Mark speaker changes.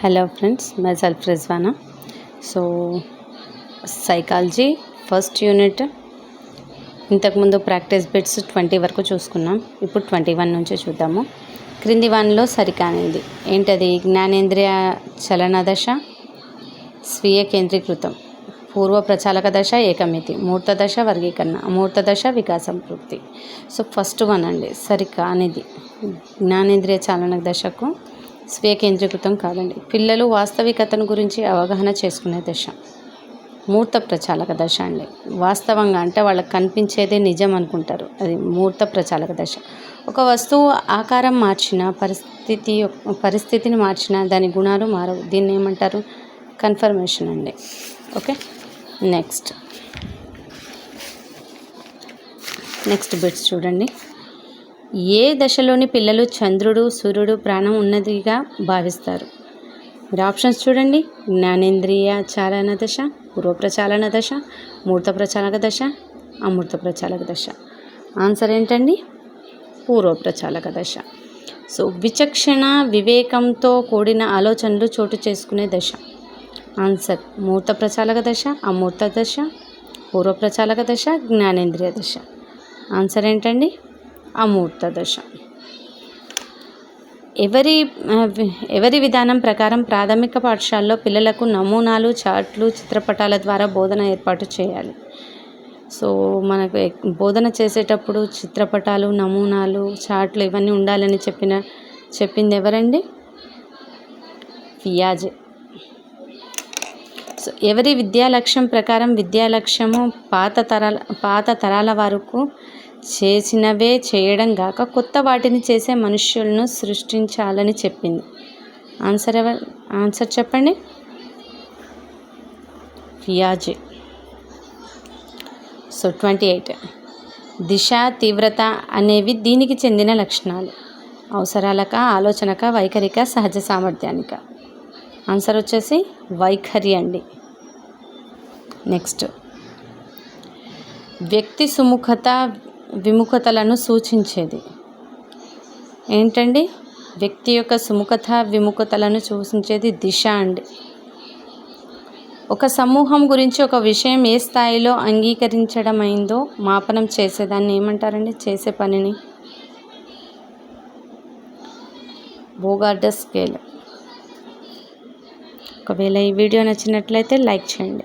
Speaker 1: Hello friends, myself Rizwana. So psychology first unit ఇంతకుముందు practice bits 20 వరకు చూసుకున్నాం. ఇప్పుడు 21 నుంచి చూద్దాము. క్రింది వానిలో సరికానిది ఏంటది? జ్ఞానేంద్రియ చలన దశ, స్వీయ కేంద్రీకృతం, పూర్వ ప్రచాలక దశ, ఏకమితి, మూర్త దశ, వర్గీకరణ, అమూర్త దశ, వికాసం, పూర్తి. సో ఫస్ట్ వన్ అండి సరికానిది. జ్ఞానేంద్రియ చాలన దశకు స్వీయ కేంద్రీకృతం కాదండి. పిల్లలు వాస్తవికతను గురించి అవగాహన చేసుకునే దశ. మూర్త ప్రచాలక దశ అండి. వాస్తవంగా అంటే వాళ్ళకి కనిపించేదే నిజం అనుకుంటారు, అది మూర్త ప్రచాలక దశ. ఒక వస్తువు ఆకారం మార్చిన, పరిస్థితిని మార్చిన దాని గుణాలు మారవు. దీన్ని ఏమంటారు? కన్ఫర్మేషన్ అండి. ఓకే, నెక్స్ట్ బిట్స్ చూడండి. ఏ దశలోని పిల్లలు చంద్రుడు, సూర్యుడు ప్రాణం ఉన్నదిగా భావిస్తారు? మీరు ఆప్షన్స్ చూడండి. జ్ఞానేంద్రియ చాలన దశ, పూర్వ ప్రచాలన దశ, మూర్త ప్రచాలక దశ, అమూర్త ప్రచాలక దశ. ఆన్సర్ ఏంటండి? పూర్వ ప్రచాలక దశ. సో విచక్షణ, వివేకంతో కూడిన ఆలోచనలు చోటు చేసుకునే దశ. ఆన్సర్ మూర్త ప్రచాలక దశ, అమూర్త దశ, పూర్వ ప్రచాలక దశ, జ్ఞానేంద్రియ దశ. ఆన్సర్ ఏంటండి? అమూర్త దశ. ఎవరి విధానం ప్రకారం ప్రాథమిక పాఠశాలలో పిల్లలకు నమూనాలు, చార్ట్లు, చిత్రపటాల ద్వారా బోధన ఏర్పాటు చేయాలి? సో మనకు బోధన చేసేటప్పుడు చిత్రపటాలు, నమూనాలు, చార్ట్లు ఇవన్నీ ఉండాలని చెప్పింది ఎవరండి? పియాజే. సో ఎవరి విద్యా లక్ష్యం ప్రకారం విద్యా లక్ష్యము పాత తరాల వరకు చేసినవే చేయడం గాక కొత్త వాటిని చేసే మనుష్యులను సృష్టించాలని చెప్పింది? ఆన్సర్ చెప్పండి. పియాజే. సో 28. దిశ, తీవ్రత అనేవి దీనికి చెందిన లక్షణాలు. అవసరాలక, ఆలోచనక, వైఖరిక, సహజ సామర్థ్యానిక? ఆన్సర్ వచ్చేసి వైఖరి అండి. నెక్స్ట్ వ్యక్తి సుముఖత, విముఖతలను సూచించేది ఏంటండి? వ్యక్తి యొక్క సుముఖత, విముఖతలను సూచించేది దిశ అండి. ఒక సమూహం గురించి ఒక విషయం ఏ స్థాయిలో అంగీకరించడమైందో మాపనం చేసేదాన్ని ఏమంటారండి? చేసే పనిని బోగార్డ్ స్కేల్. ఒకవేళ ఈ వీడియో నచ్చినట్లయితే లైక్ చేయండి.